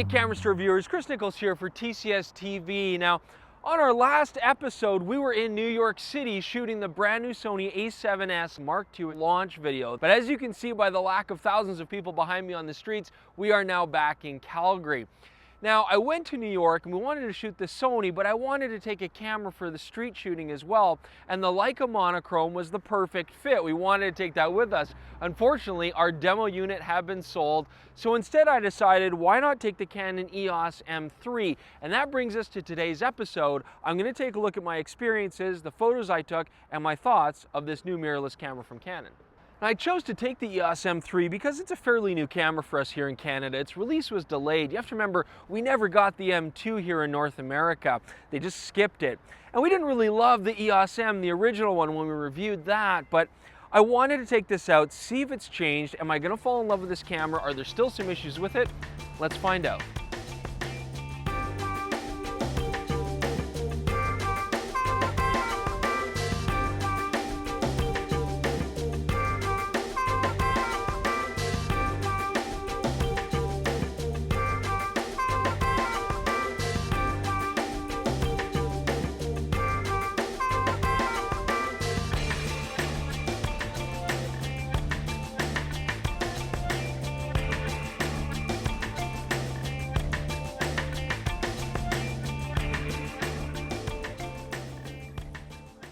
Hey Camera Store viewers, Chris Niccolls here for TCSTV. Now, on our last episode, we were in New York City shooting the brand new Sony A7S Mark II launch video. But as you can see by the lack of thousands of people behind me on the streets, we are now back in Calgary. Now, I went to New York and we wanted to shoot the Sony, but I wanted to take a camera for the street shooting as well, and the Leica monochrome was the perfect fit. We wanted to take that with us. Unfortunately, our demo unit had been sold, so instead I decided, why not take the Canon EOS M3? And that brings us to today's episode. I'm going to take a look at my experiences, the photos I took, and my thoughts of this new mirrorless camera from Canon. I chose to take the EOS M3 because it's a fairly new camera for us here in Canada. Its release was delayed. You have to remember, we never got the M2 here in North America. They just skipped it. And we didn't really love the EOS M, the original one, when we reviewed that, but I wanted to take this out, see if it's changed. Am I going to fall in love with this camera? Are there still some issues with it? Let's find out.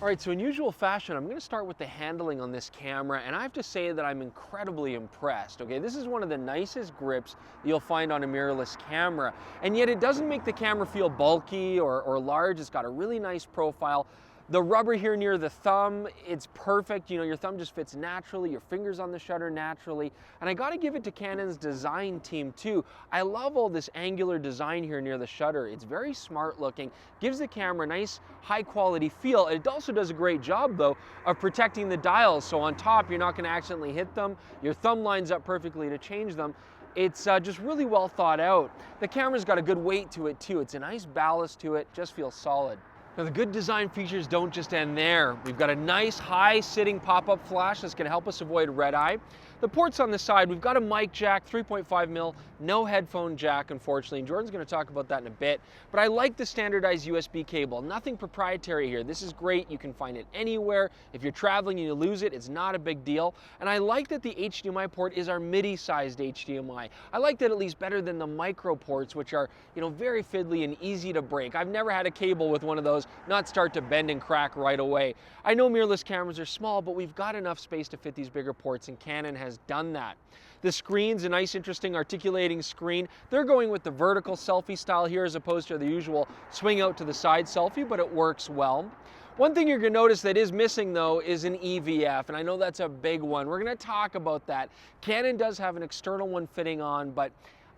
All right, so in usual fashion, I'm going to start with the handling on this camera, and I have to say that I'm incredibly impressed. Okay, this is one of the nicest grips you'll find on a mirrorless camera, and yet it doesn't make the camera feel bulky or large. It's got a really nice profile. The rubber here near the thumb, it's perfect. You know, your thumb just fits naturally, your fingers on the shutter naturally. And I gotta give it to Canon's design team too. I love all this angular design here near the shutter. It's very smart looking, gives the camera a nice high quality feel. It also does a great job though of protecting the dials. So on top, you're not gonna accidentally hit them. Your thumb lines up perfectly to change them. It's just really well thought out. The camera's got a good weight to it too. It's a nice ballast to it, just feels solid. Now the good design features don't just end there. We've got a nice high sitting pop-up flash that's going to help us avoid red eye. The ports on the side, we've got a mic jack, 3.5mm, no headphone jack unfortunately, and Jordan's going to talk about that in a bit. But I like the standardized USB cable, nothing proprietary here. This is great, you can find it anywhere. If you're traveling and you lose it, it's not a big deal. And I like that the HDMI port is our MIDI-sized HDMI. I like that at least better than the micro ports, which are, you know, very fiddly and easy to break. I've never had a cable with one of those not start to bend and crack right away. I know mirrorless cameras are small, but we've got enough space to fit these bigger ports, and Canon has done that. The screen's a nice, interesting, articulating screen. They're going with the vertical selfie style here as opposed to the usual swing out to the side selfie, but it works well. One thing you're going to notice that is missing though is an EVF, and I know that's a big one. We're going to talk about that. Canon does have an external one fitting on, but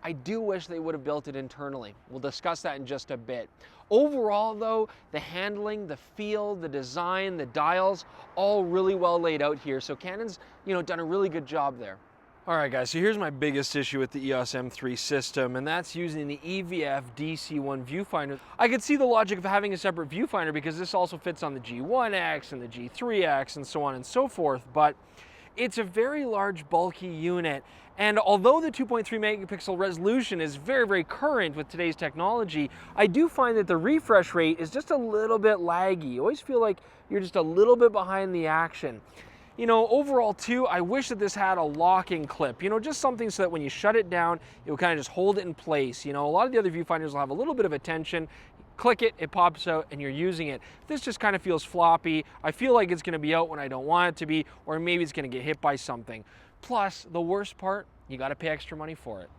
I do wish they would have built it internally. We'll discuss that in just a bit. Overall though, the handling, the feel, the design, the dials, all really well laid out here. So Canon's, you know, done a really good job there. All right guys, so here's my biggest issue with the EOS M3 system, and that's using the EVF DC1 viewfinder. I could see the logic of having a separate viewfinder because this also fits on the G1X and the G3X and so on and so forth, but it's a very large, bulky unit, and although the 2.3 megapixel resolution is very, very current with today's technology, I do find that the refresh rate is just a little bit laggy. You always feel like you're just a little bit behind the action. You know, overall too, I wish that this had a locking clip, you know, just something so that when you shut it down, it will kind of just hold it in place. You know, a lot of the other viewfinders will have a little bit of a tension. Click it, it pops out, and you're using it. This just kind of feels floppy. I feel like it's going to be out when I don't want it to be, or maybe it's going to get hit by something. Plus, the worst part, you got to pay extra money for it.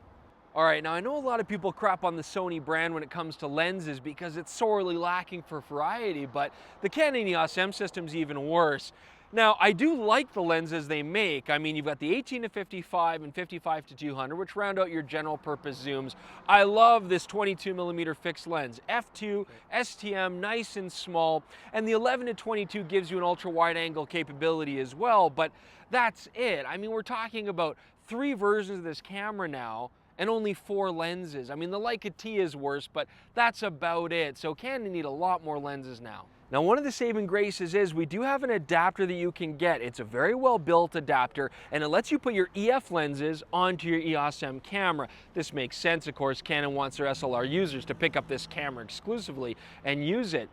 All right, now I know a lot of people crap on the Sony brand when it comes to lenses because it's sorely lacking for variety, but the Canon EOS M system's even worse. Now, I do like the lenses they make. I mean, you've got the 18-55 and 55-200, which round out your general purpose zooms. I love this 22mm fixed lens. F2, STM, nice and small. And the 11-22 gives you an ultra wide angle capability as well, but that's it. I mean, we're talking about 3 versions of this camera now, and only 4 lenses. I mean, the Leica T is worse, but that's about it. So Canon need a lot more lenses now. Now, one of the saving graces is we do have an adapter that you can get. It's a very well built adapter, and it lets you put your EF lenses onto your EOS M camera. This makes sense, of course. Canon wants their SLR users to pick up this camera exclusively and use it.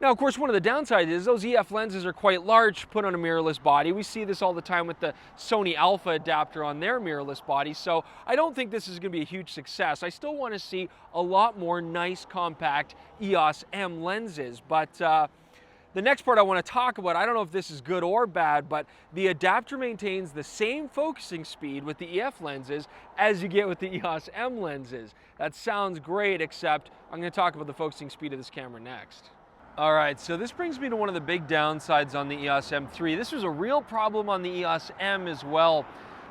Now, of course, one of the downsides is those EF lenses are quite large, put on a mirrorless body. We see this all the time with the Sony Alpha adapter on their mirrorless body, so I don't think this is going to be a huge success. I still want to see a lot more nice, compact EOS M lenses, but the next part I want to talk about, I don't know if this is good or bad, but the adapter maintains the same focusing speed with the EF lenses as you get with the EOS M lenses. That sounds great, except I'm going to talk about the focusing speed of this camera next. All right, so this brings me to one of the big downsides on the EOS M3. This was a real problem on the EOS M as well.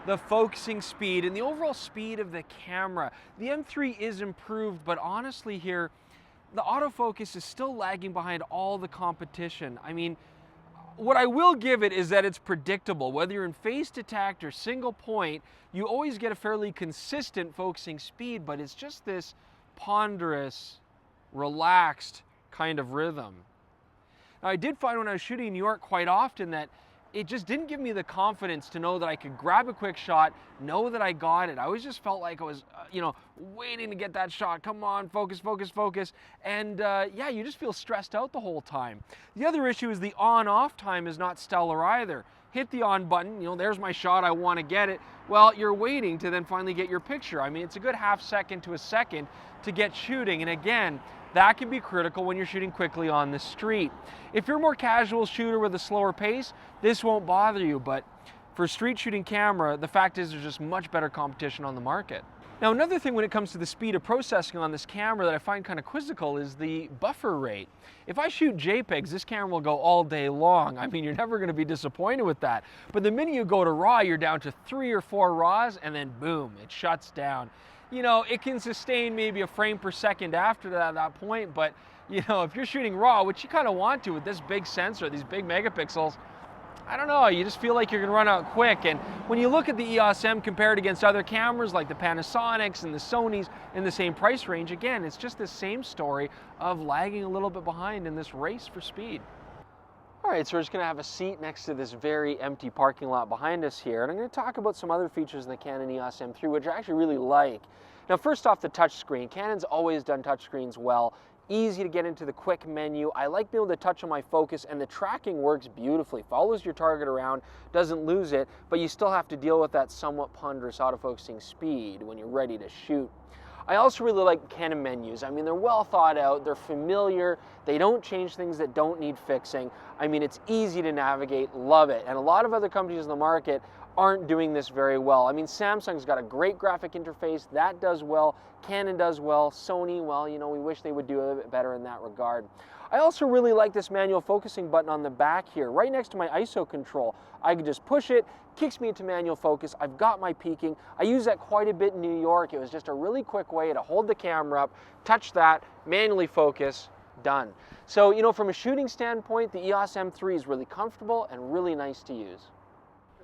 The focusing speed and the overall speed of the camera. The M3 is improved, but honestly here, the autofocus is still lagging behind all the competition. I mean, what I will give it is that it's predictable. Whether you're in phase detect or single point, you always get a fairly consistent focusing speed, but it's just this ponderous, relaxed kind of rhythm. Now, I did find when I was shooting in New York quite often that it just didn't give me the confidence to know that I could grab a quick shot, know that I got it. I always just felt like I was, waiting to get that shot. Come on, focus, focus, focus. And yeah, you just feel stressed out the whole time. The other issue is the on-off time is not stellar either. Hit the on button, there's my shot, I want to get it. Well, you're waiting to then finally get your picture. I mean, it's a good half second to a second to get shooting. And again, that can be critical when you're shooting quickly on the street. If you're a more casual shooter with a slower pace, this won't bother you, but for a street shooting camera, the fact is there's just much better competition on the market. Now, another thing when it comes to the speed of processing on this camera that I find kind of quizzical is the buffer rate. If I shoot JPEGs, this camera will go all day long. I mean, you're never going to be disappointed with that. But the minute you go to RAW, you're down to 3 or 4 RAWs, and then boom, it shuts down. It can sustain maybe a frame per second after that point, but if you're shooting RAW, which you kind of want to with this big sensor, these big megapixels, I don't know, you just feel like you're gonna run out quick. And when you look at the EOS M compared against other cameras like the Panasonics and the Sonys in the same price range, again, it's just the same story of lagging a little bit behind in this race for speed. All right, so we're just gonna have a seat next to this very empty parking lot behind us here, and I'm gonna talk about some other features in the Canon EOS M3, which I actually really like. Now, first off, the touchscreen. Canon's always done touchscreens well. Easy to get into the quick menu. I like being able to touch on my focus, and the tracking works beautifully. Follows your target around, doesn't lose it, but you still have to deal with that somewhat ponderous autofocusing speed when you're ready to shoot. I also really like Canon menus. I mean, they're well thought out, they're familiar, they don't change things that don't need fixing. I mean, it's easy to navigate, love it. And a lot of other companies in the market aren't doing this very well. I mean, Samsung's got a great graphic interface, that does well, Canon does well, Sony, well, we wish they would do a bit better in that regard. I also really like this manual focusing button on the back here, right next to my ISO control. I can just push it, kicks me into manual focus, I've got my peaking. I use that quite a bit in New York. It was just a really quick way to hold the camera up, touch that, manually focus, done. So, from a shooting standpoint, the EOS M3 is really comfortable and really nice to use.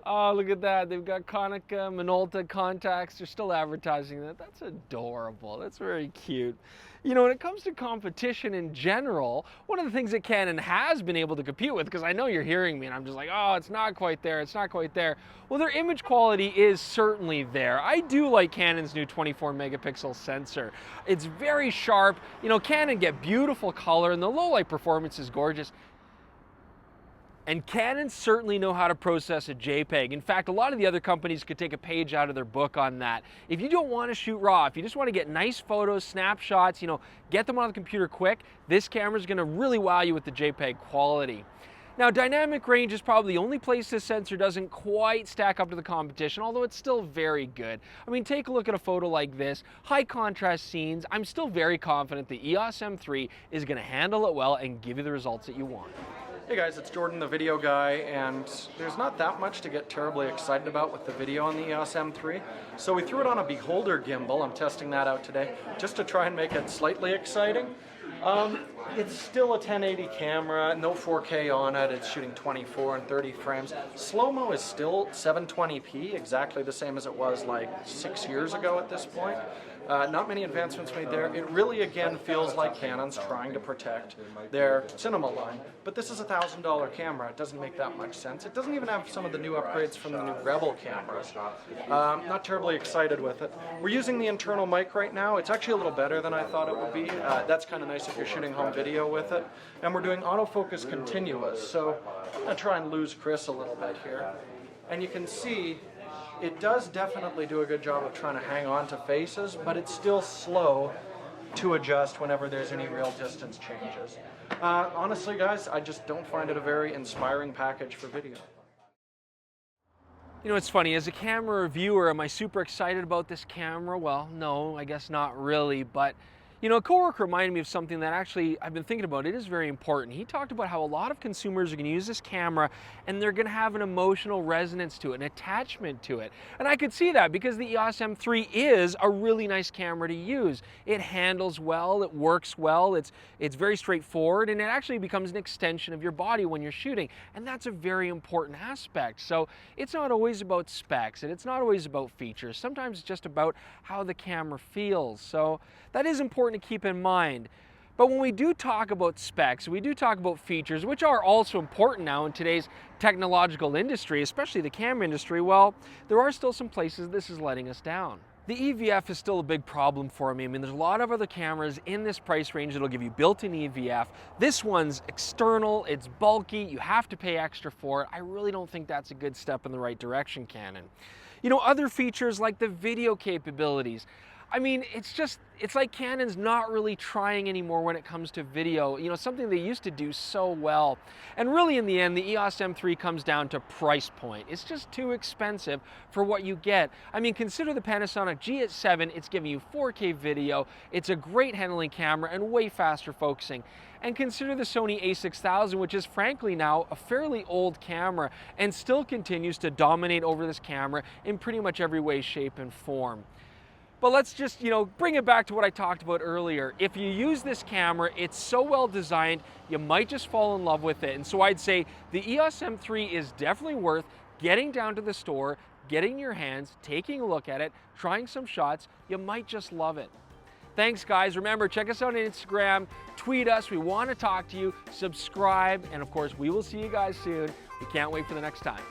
Oh, look at that. They've got Konica Minolta contacts. They're still advertising that. That's adorable. That's very cute. When it comes to competition in general, one of the things that Canon has been able to compete with, because I know you're hearing me and I'm just like, oh, it's not quite there, it's not quite there. Well, their image quality is certainly there. I do like Canon's new 24 megapixel sensor. It's very sharp. Canon get beautiful color and the low light performance is gorgeous. And Canon certainly know how to process a JPEG. In fact, a lot of the other companies could take a page out of their book on that. If you don't want to shoot RAW, if you just want to get nice photos, snapshots, get them on the computer quick, this camera is going to really wow you with the JPEG quality. Now, dynamic range is probably the only place this sensor doesn't quite stack up to the competition, although it's still very good. I mean, take a look at a photo like this, high contrast scenes. I'm still very confident the EOS M3 is going to handle it well and give you the results that you want. Hey guys, it's Jordan, the video guy, and there's not that much to get terribly excited about with the video on the EOS M3. So we threw it on a Beholder gimbal. I'm testing that out today, just to try and make it slightly exciting. It's still a 1080 camera, no 4K on it, it's shooting 24 and 30 frames. Slow-mo is still 720p, exactly the same as it was like 6 years ago at this point. Not many advancements made there. It really, again, feels like Canon's trying to protect their cinema line. But this is a $1,000 camera. It doesn't make that much sense. It doesn't even have some of the new upgrades from the new Rebel cameras. Not terribly excited with it. We're using the internal mic right now. It's actually a little better than I thought it would be. That's kind of nice if you're shooting home video with it. And we're doing autofocus continuous. So I'm going to try and lose Chris a little bit here. And you can see it does definitely do a good job of trying to hang on to faces, but it's still slow to adjust whenever there's any real distance changes. Honestly, guys, I just don't find it a very inspiring package for video. You know, it's funny, as a camera reviewer, am I super excited about this camera? Well, no, I guess not really, but you know, a coworker reminded me of something that actually I've been thinking about. It is very important. He talked about how a lot of consumers are going to use this camera and they're going to have an emotional resonance to it, an attachment to it. And I could see that because the EOS M3 is a really nice camera to use. It handles well, it works well, it's very straightforward, and it actually becomes an extension of your body when you're shooting. And that's a very important aspect. So it's not always about specs and it's not always about features. Sometimes it's just about how the camera feels. So that is important to keep in mind. But when we do talk about specs, we do talk about features, which are also important now in today's technological industry, especially the camera industry, well, there are still some places this is letting us down. The EVF is still a big problem for me. I mean, there's a lot of other cameras in this price range that'll give you built-in EVF. This one's external, it's bulky, you have to pay extra for it. I really don't think that's a good step in the right direction, Canon. You know, other features like the video capabilities, I mean, it's like Canon's not really trying anymore when it comes to video, you know, something they used to do so well. And really in the end, the EOS M3 comes down to price point. It's just too expensive for what you get. I mean, consider the Panasonic GH7, it's giving you 4K video, it's a great handling camera and way faster focusing. And consider the Sony a6000, which is frankly now a fairly old camera and still continues to dominate over this camera in pretty much every way, shape, and form. But let's just, you know, bring it back to what I talked about earlier. If you use this camera, it's so well designed, you might just fall in love with it. And so I'd say the EOS M3 is definitely worth getting down to the store, getting in your hands, taking a look at it, trying some shots. You might just love it. Thanks, guys. Remember, check us out on Instagram, tweet us. We want to talk to you, subscribe, and of course, we will see you guys soon. We can't wait for the next time.